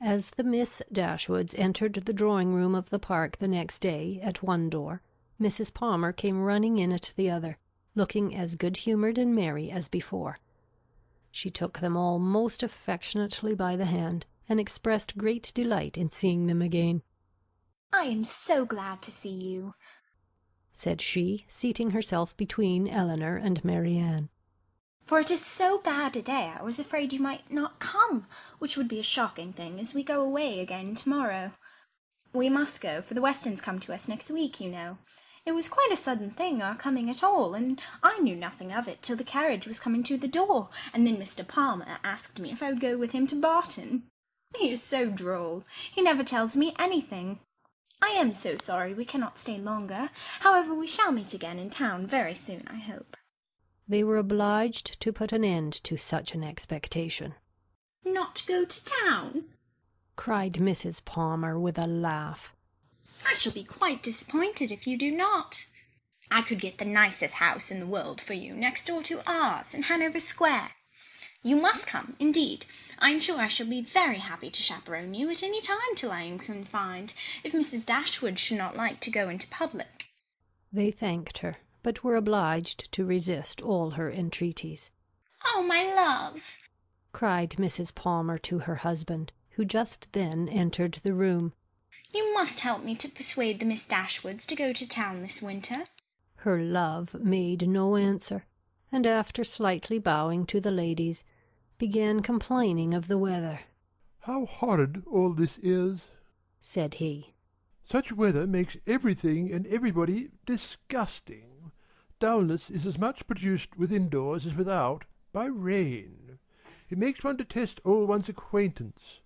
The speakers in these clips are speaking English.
As the Miss Dashwoods entered the drawing-room of the Park the next day at one door, Mrs. Palmer came running in at the other, looking as good-humoured and merry as before. She took them all most affectionately by the hand, and expressed great delight in seeing them again. "I am so glad to see you," said she, seating herself between Eleanor and Marianne. "for it is so bad a day I was afraid you might not come, which would be a shocking thing, as we go away again tomorrow. We must go, for the Westons come to us next week, you know. It was quite a sudden thing, our coming at all, and I knew nothing of it till the carriage was coming to the door, and then Mr. Palmer asked me if I would go with him to Barton. He is so droll. He never tells me anything. I am so sorry we cannot stay longer. However, we shall meet again in town very soon, I hope." They were obliged to put an end to such an expectation. "Not go to town?" cried Mrs. Palmer with a laugh. "I shall be quite disappointed if you do not. I could get the nicest house in the world for you, next door to ours, in Hanover Square. You must come, indeed. I am sure I shall be very happy to chaperone you at any time till I am confined, if Mrs. Dashwood should not like to go into public." They thanked her, but were obliged to resist all her entreaties. "Oh, my love!" cried Mrs. Palmer to her husband, who just then entered the room. "You must help me to persuade the Miss Dashwoods to go to town this winter." Her love made no answer, and after slightly bowing to the ladies, began complaining of the weather. "How horrid all this is!" said he. "Such weather makes everything and everybody disgusting. Dullness is as much produced within doors as without by rain. It makes one detest all one's acquaintance.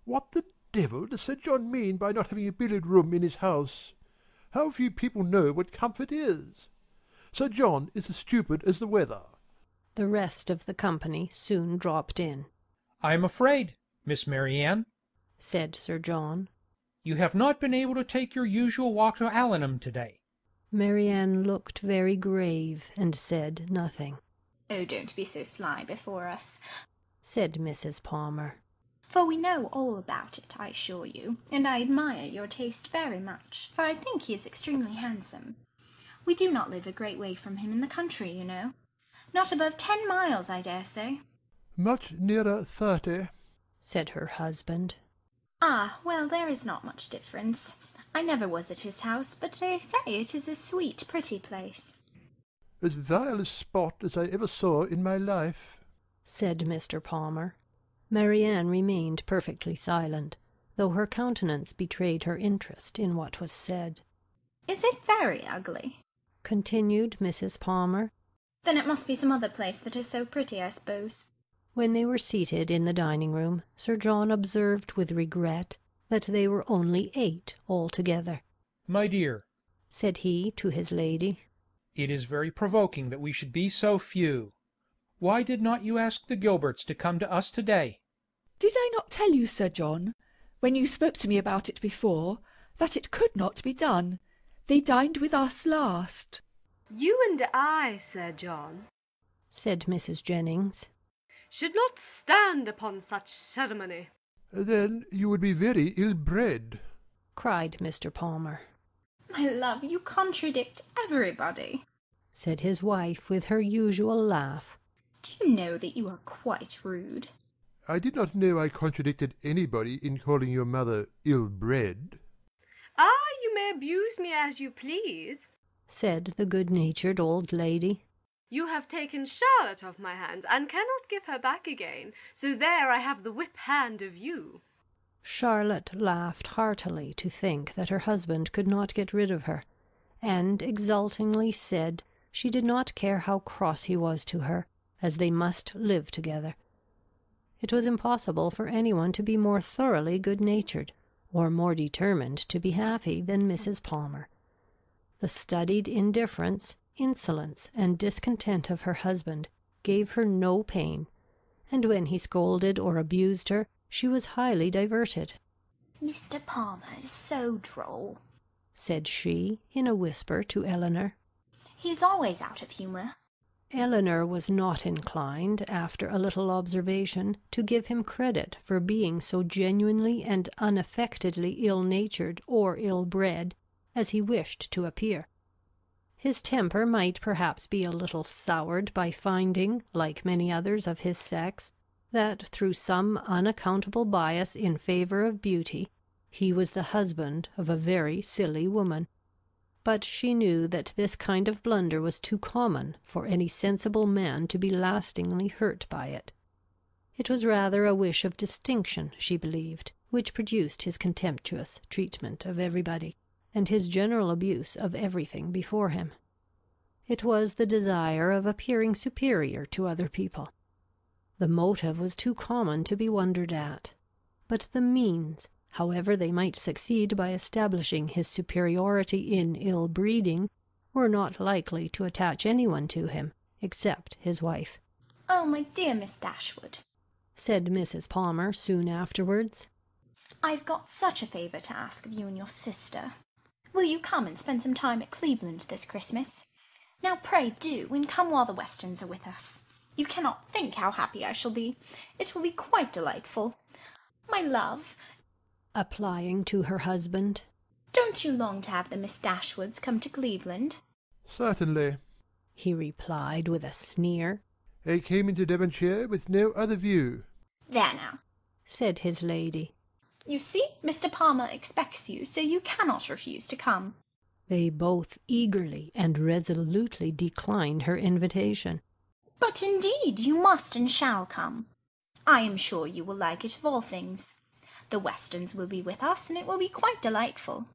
What the devil does Sir John mean by not having a billiard-room in his house? How few people know what comfort is! Sir John is as stupid as the weather." The rest of the company soon dropped in. "I am afraid, Miss Marianne," said Sir John, "you have not been able to take your usual walk to Allenham to-day." Marianne looked very grave and said nothing. "Oh, don't be so sly before us," said Mrs. Palmer, "for we know all about it, I assure you, and I admire your taste very much, for I think he is extremely handsome. We do not live a great way from him in the country, you know. Not above 10 miles, I dare say." "Much nearer 30. said her husband. "Ah, well, there is not much difference. I never was at his house, but they say it is a sweet, pretty place." "As vile a spot as I ever saw in my life," said Mr. Palmer. Marianne remained perfectly silent, though her countenance betrayed her interest in what was said. "Is it very ugly?" continued Mrs. Palmer. "Then it must be some other place that is so pretty, I suppose." When they were seated in the dining-room, Sir John observed with regret that they were only 8 altogether. "My dear," said he to his lady, "it is very provoking that we should be so few. Why did not you ask the Gilberts to come to us to-day?" "Did I not tell you, Sir John, when you spoke to me about it before, that it could not be done? They dined with us last." "You and I, Sir John," said Mrs. Jennings, "should not stand upon such ceremony." "Then you would be very ill-bred," cried Mr. Palmer. "My love, you contradict everybody," said his wife with her usual laugh. "Do you know that you are quite rude?" "I did not know I contradicted anybody in calling your mother ill-bred." "Ah, you may abuse me as you please," said the good-natured old lady. "You have taken Charlotte off my hands, and cannot give her back again, so there I have the whip hand of you." Charlotte laughed heartily to think that her husband could not get rid of her, and exultingly said she did not care how cross he was to her, as they must live together. It was impossible for anyone to be more thoroughly good-natured, or more determined to be happy than Mrs. Palmer. The studied indifference, insolence, and discontent of her husband gave her no pain, and when he scolded or abused her, she was highly diverted. "Mr. Palmer is so droll," said she, in a whisper to Eleanor. "He is always out of humour." Eleanor was not inclined, after a little observation, to give him credit for being so genuinely and unaffectedly ill-natured or ill-bred as he wished to appear. His temper might perhaps be a little soured by finding, like many others of his sex, that through some unaccountable bias in favour of beauty, he was the husband of a very silly woman. But she knew that this kind of blunder was too common for any sensible man to be lastingly hurt by it. It was rather a wish of distinction, she believed, which produced his contemptuous treatment of everybody, and his general abuse of everything before him. It was the desire of appearing superior to other people. The motive was too common to be wondered at, but the means, however they might succeed by establishing his superiority in ill-breeding, were not likely to attach anyone to him, except his wife. "Oh, my dear Miss Dashwood," said Mrs. Palmer soon afterwards, "I've got such a favour to ask of you and your sister. Will you come and spend some time at Cleveland this Christmas? Now pray do, and come while the Westons are with us. You cannot think how happy I shall be. It will be quite delightful. My love," applying to her husband, "don't you long to have the Miss Dashwoods come to Cleveland?" Certainly. he replied with a sneer. I came into Devonshire with no other view. "There now," said his lady. "you see, Mr. Palmer expects you, so you cannot refuse to come." They both eagerly and resolutely declined her invitation. "But indeed you must and shall come. I am sure you will like it of all things. The Westons will be with us, and it will be quite delightful.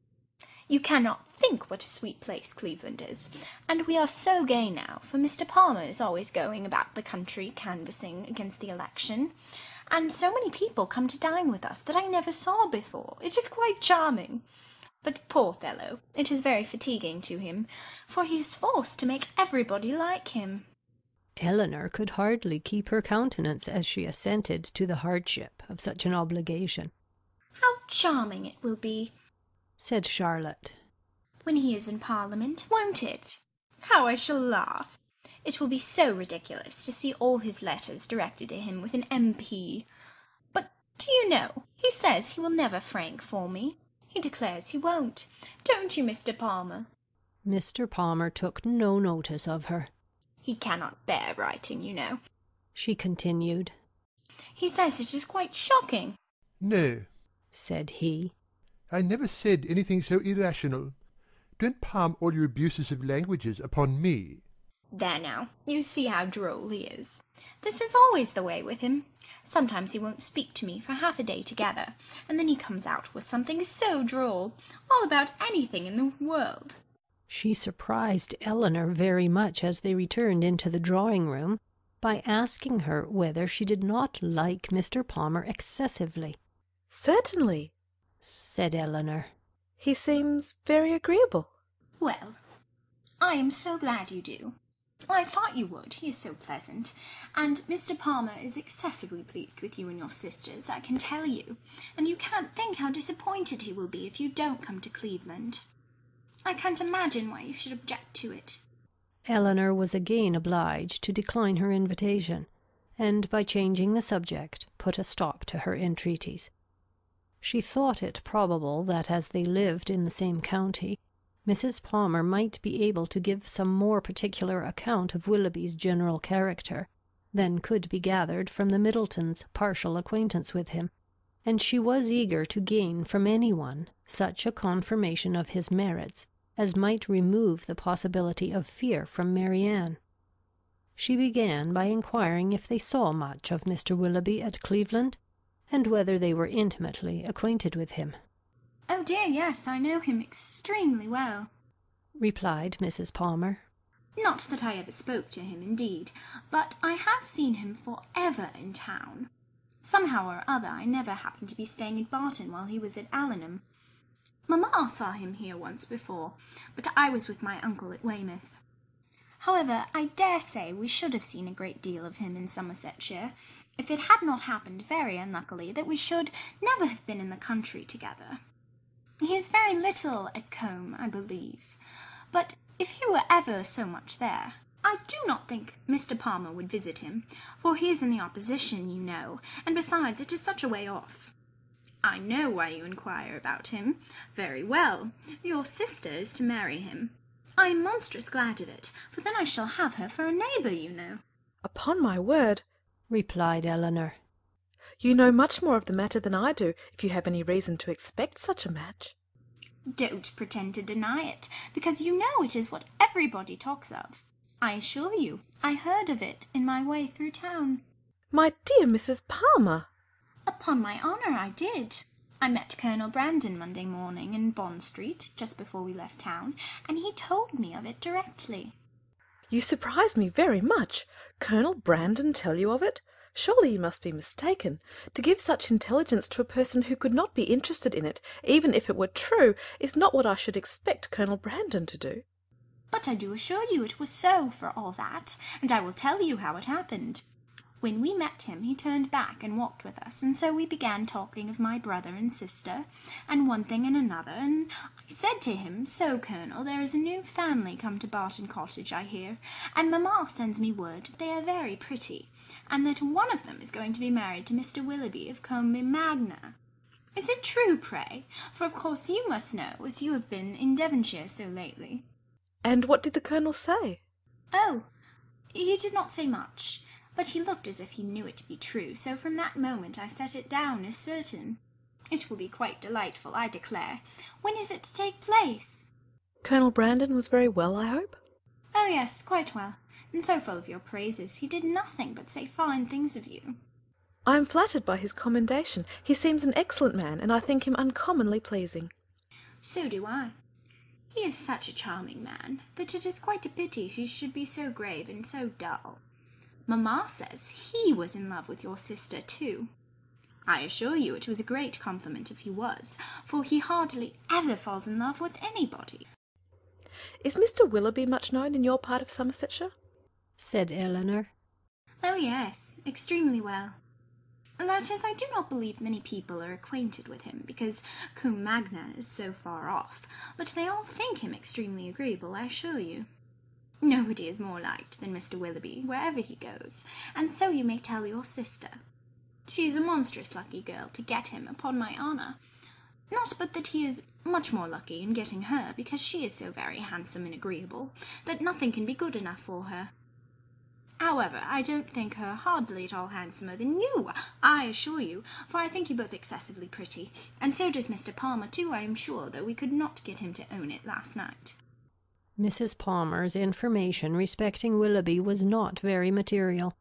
You cannot think what a sweet place Cleveland is, and we are so gay now, for Mr. Palmer is always going about the country canvassing against the election, and so many people come to dine with us that I never saw before. It is quite charming. But poor fellow, it is very fatiguing to him, for he is forced to make everybody like him." Eleanor could hardly keep her countenance as she assented to the hardship of such an obligation. "How charming it will be," said Charlotte, "when he is in Parliament, won't it? How I shall laugh! It will be so ridiculous to see all his letters directed to him with an MP. But do you know, he says he will never frank for me. He declares he won't. Don't you, Mr. Palmer?" Mr. Palmer took no notice of her. "He cannot bear writing, you know," she continued. "He says it is quite shocking." No, said he. I never said anything so irrational. Don't palm all your abuses of languages upon me. There now, you see how droll he is. This is always the way with him. Sometimes he won't speak to me for half a day together, and then he comes out with something so droll, all about anything in the world. She surprised Eleanor very much as they returned into the drawing-room by asking her whether she did not like Mr. Palmer excessively. "Certainly," said Eleanor. "he seems very agreeable." "Well, I am so glad you do. I thought you would, he is so pleasant, and Mr. Palmer is excessively pleased with you and your sisters, I can tell you, and you can't think how disappointed he will be if you don't come to Cleveland. I can't imagine why you should object to it." Eleanor was again obliged to decline her invitation, and by changing the subject, put a stop to her entreaties. She thought it probable that as they lived in the same county, Mrs. Palmer might be able to give some more particular account of Willoughby's general character than could be gathered from the Middletons' partial acquaintance with him, and she was eager to gain from any one such a confirmation of his merits as might remove the possibility of fear from Marianne. She began by inquiring if they saw much of Mr. Willoughby at Cleveland, and whether they were intimately acquainted with him. "Oh dear, yes, I know him extremely well," replied Mrs. Palmer. "Not that I ever spoke to him, indeed, but I have seen him for ever in town. Somehow or other I never happened to be staying in Barton while he was at Allenham. Mamma saw him here once before, but I was with my uncle at Weymouth. However, I dare say we should have seen a great deal of him in Somersetshire, if it had not happened very unluckily that we should never have been in the country together. He is very little at Combe, I believe, but if you were ever so much there, I do not think Mr. Palmer would visit him, for he is in the opposition, you know, and besides it is such a way off. I know why you inquire about him. Very well. Your sister is to marry him. I am monstrous glad of it, for then I shall have her for a neighbour, you know. Upon my word, replied Eleanor. you know much more of the matter than I do, if you have any reason to expect such a match. Don't pretend to deny it, because you know it is what everybody talks of. I assure you, I heard of it in my way through town. My dear Mrs. Palmer! Upon my honour, I did. I met Colonel Brandon Monday morning in Bond Street, just before we left town, and he told me of it directly. You surprise me very much. Colonel Brandon tell you of it? Surely you must be mistaken. To give such intelligence to a person who could not be interested in it, even if it were true, is not what I should expect Colonel Brandon to do. But I do assure you it was so, for all that, and I will tell you how it happened. When we met him, he turned back and walked with us, and so we began talking of my brother and sister, and one thing and another, and I said to him, "So, Colonel, there is a new family come to Barton Cottage, I hear, and mamma sends me word they are very pretty, and that one of them is going to be married to Mr. Willoughby of Combe Magna. Is it true, pray? For of course you must know, as you have been in Devonshire so lately." And what did the Colonel say? "Oh, he did not say much, but he looked as if he knew it to be true, so from that moment I set it down as certain. It will be quite delightful, I declare. When is it to take place?" Colonel Brandon was very well, I hope? "Oh, yes, quite well, and so full of your praises. He did nothing but say fine things of you." I am flattered by his commendation. He seems an excellent man, and I think him uncommonly pleasing. "So do I. He is such a charming man, that it is quite a pity he should be so grave and so dull. Mamma says he was in love with your sister too. I assure you it was a great compliment if he was, for he hardly ever falls in love with anybody." Is Mr. Willoughby much known in your part of Somersetshire? said Eleanor. "Oh, yes, extremely well. That is, I do not believe many people are acquainted with him, because Combe Magna is so far off, but they all think him extremely agreeable, I assure you. Nobody is more liked than Mr. Willoughby, wherever he goes, and so you may tell your sister. She is a monstrous lucky girl to get him, upon my honour. Not but that he is much more lucky in getting her, because she is so very handsome and agreeable, that nothing can be good enough for her. However, I don't think her hardly at all handsomer than you, I assure you, for I think you both excessively pretty, and so does Mr. Palmer too, I am sure, though we could not get him to own it last night." Mrs. Palmer's information respecting Willoughby was not very material,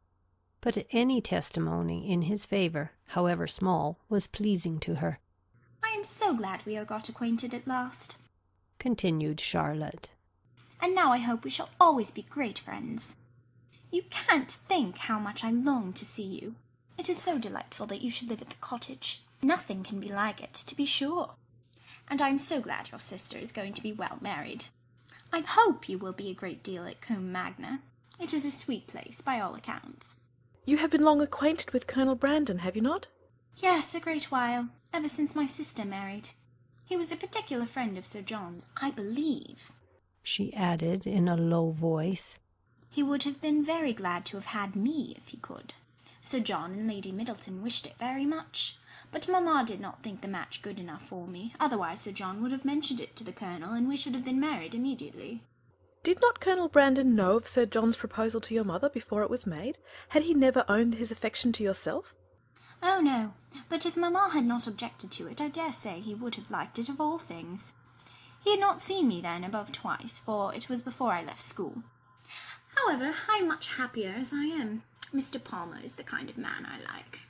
but any testimony in his favour, however small, was pleasing to her. "I am so glad we are got acquainted at last," continued Charlotte. "and now I hope we shall always be great friends. You can't think how much I long to see you. It is so delightful that you should live at the cottage. Nothing can be like it, to be sure. And I am so glad your sister is going to be well married. I hope you will be a great deal at Combe Magna. It is a sweet place, by all accounts." You have been long acquainted with Colonel Brandon, have you not? "Yes, a great while, ever since my sister married. He was a particular friend of Sir John's, I believe," she added in a low voice. "He would have been very glad to have had me if he could. Sir John and Lady Middleton wished it very much, but mamma did not think the match good enough for me, otherwise Sir John would have mentioned it to the Colonel, and we should have been married immediately." Did not Colonel Brandon know of Sir John's proposal to your mother before it was made? Had he never owned his affection to yourself? "Oh, no, but if mamma had not objected to it, I dare say he would have liked it of all things. He had not seen me then above twice, for it was before I left school. However, I am much happier as I am. Mr. Palmer is the kind of man I like."